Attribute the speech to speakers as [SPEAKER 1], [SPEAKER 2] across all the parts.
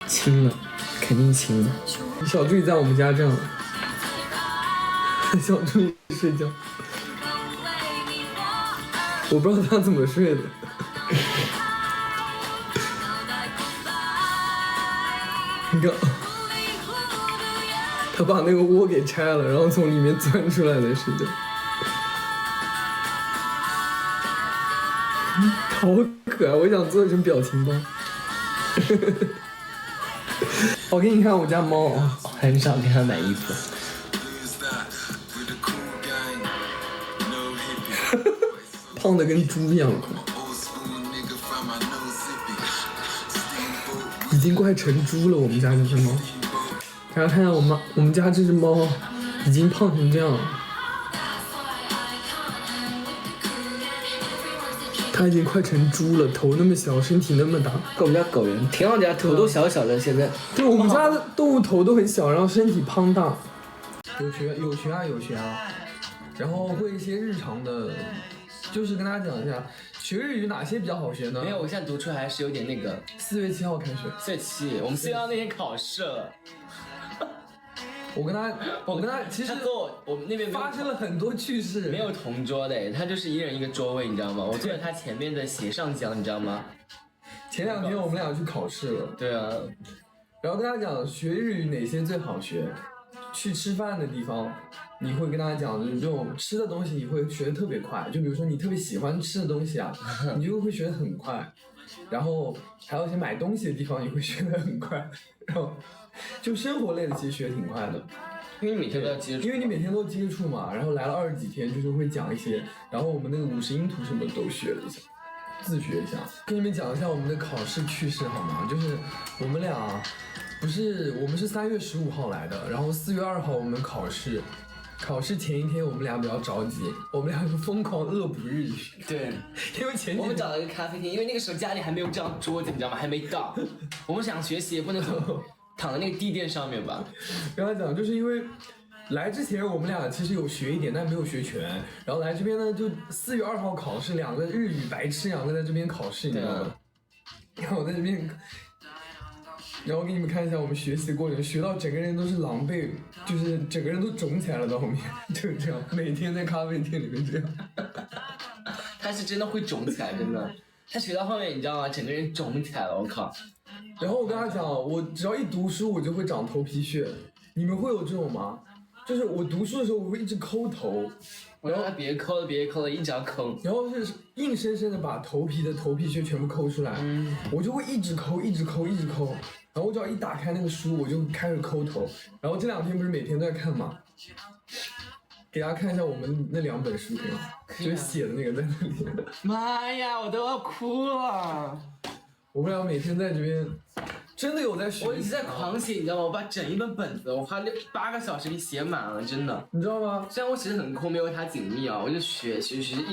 [SPEAKER 1] 亲了，肯定亲了。
[SPEAKER 2] 小助理在我们家这样，小助理睡觉，我不知道他怎么睡的。你看，他把那个窝给拆了，然后从里面钻出来的睡觉。好可爱，我想做成表情包。我给你看我家猫，
[SPEAKER 1] 很少给它买衣服。
[SPEAKER 2] 胖的跟猪一样，已经快成猪了。我们家这只猫，大家看一下我们家这只猫已经胖成这样了。它已经快成猪了，头那么小，身体那么大。
[SPEAKER 1] 跟我们家狗人，挺好家头都小小的，现在。
[SPEAKER 2] 对，我们家的动物头都很小，然后身体胖大。有学啊，然后会一些日常的，就是跟大家讲一下，学日语哪些比较好学呢？
[SPEAKER 1] 没有，我现在读出还是有点那个。
[SPEAKER 2] 4月7号开学。
[SPEAKER 1] 4月7，我们4月2那天考试了。
[SPEAKER 2] 我跟他，其实
[SPEAKER 1] 我们那边
[SPEAKER 2] 发生了很多趣事。
[SPEAKER 1] 没有同桌的，他就是一人一个桌位，你知道吗？我坐在他前面的斜上角，你知道吗？
[SPEAKER 2] 前2天我们俩去考试了。
[SPEAKER 1] 对啊。
[SPEAKER 2] 然后跟他讲学日语哪些最好学，去吃饭的地方，你会跟他讲，就是这种吃的东西你会学得特别快，就比如说你特别喜欢吃的东西啊，你就会学得很快。然后还有一些买东西的地方，你会学得很快。然后就生活类的其实学得挺快的，
[SPEAKER 1] 因为你每天都要接触，
[SPEAKER 2] 因为你每天都接触嘛。然后来了20几天，就是会讲一些，然后我们那个50音图什么都学了一下，自学一下。跟你们讲一下我们的考试趣事好吗？就是我们是3月15号来的，然后4月2号我们考试。考试前一天，我们俩比较着急，我们俩就疯狂恶补日语。
[SPEAKER 1] 对，
[SPEAKER 2] 因为前几天
[SPEAKER 1] 我们找了一个咖啡厅，因为那个时候家里还没有这张桌子，你知道吗？还没到。我们想学习也不能躺在那个地垫上面吧。
[SPEAKER 2] 跟他讲，就是因为来之前我们俩其实有学一点，但没有学全。然后来这边呢，就4月2号考试，两个日语白痴两个在这边考试，你知道吗？然后我在这边。然后给你们看一下我们学习过程，学到整个人都是狼狈，就是整个人都肿起来了。到后面就是这样，每天在咖啡店里面这样。
[SPEAKER 1] 他是真的会肿起来，真的。他学到后面，你知道吗？整个人肿起来了，我靠！
[SPEAKER 2] 然后我跟他讲，我只要一读书，我就会长头皮屑。你们会有这种吗？就是我读书的时候，我会一直抠头。
[SPEAKER 1] 我让他别抠了，一直要抠。
[SPEAKER 2] 然后是硬生生的把头皮屑全部抠出来。我就会一直抠。然后我只要一打开那个书，我就开始抠头。然后这2天不是每天都在看吗？给大家看一下我们那2本书，就是写的那个在那里。
[SPEAKER 1] 妈呀，我都要哭了！
[SPEAKER 2] 我们俩每天在这边，真的有在学。
[SPEAKER 1] 我一直在狂写，你知道吗？我把整一本本子，我花8个小时给写满了，真的。
[SPEAKER 2] 你知道吗？
[SPEAKER 1] 虽然我写的很空，没有他紧密啊，我就学，一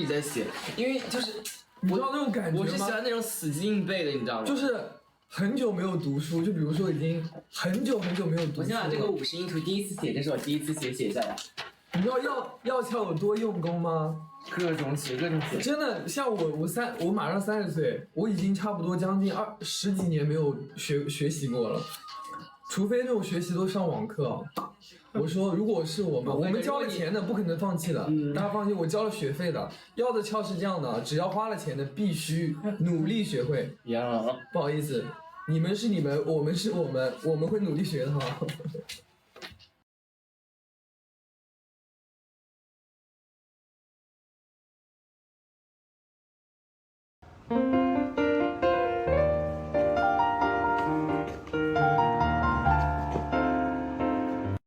[SPEAKER 1] 直在写，因为就是
[SPEAKER 2] 你知道那种感觉吗？
[SPEAKER 1] 我是喜欢那种死记硬背的，你知道吗？
[SPEAKER 2] 就是很久没有读书，就比如说已经很久没有读书。
[SPEAKER 1] 我先把这个50音图第一次写，这是我第一次写下来。
[SPEAKER 2] 你知道要敲有多用功吗？
[SPEAKER 1] 各种写。
[SPEAKER 2] 真的，像我马上30岁，我已经差不多将近10几年没有学习过了，除非那种学习都上网课。我说，如果是我们交了钱的，不可能放弃的。大家放心，我交了学费的。要的窍是这样的，只要花了钱的，必须努力学会。不好意思，你们是你们，我们是我们，我们会努力学的哈。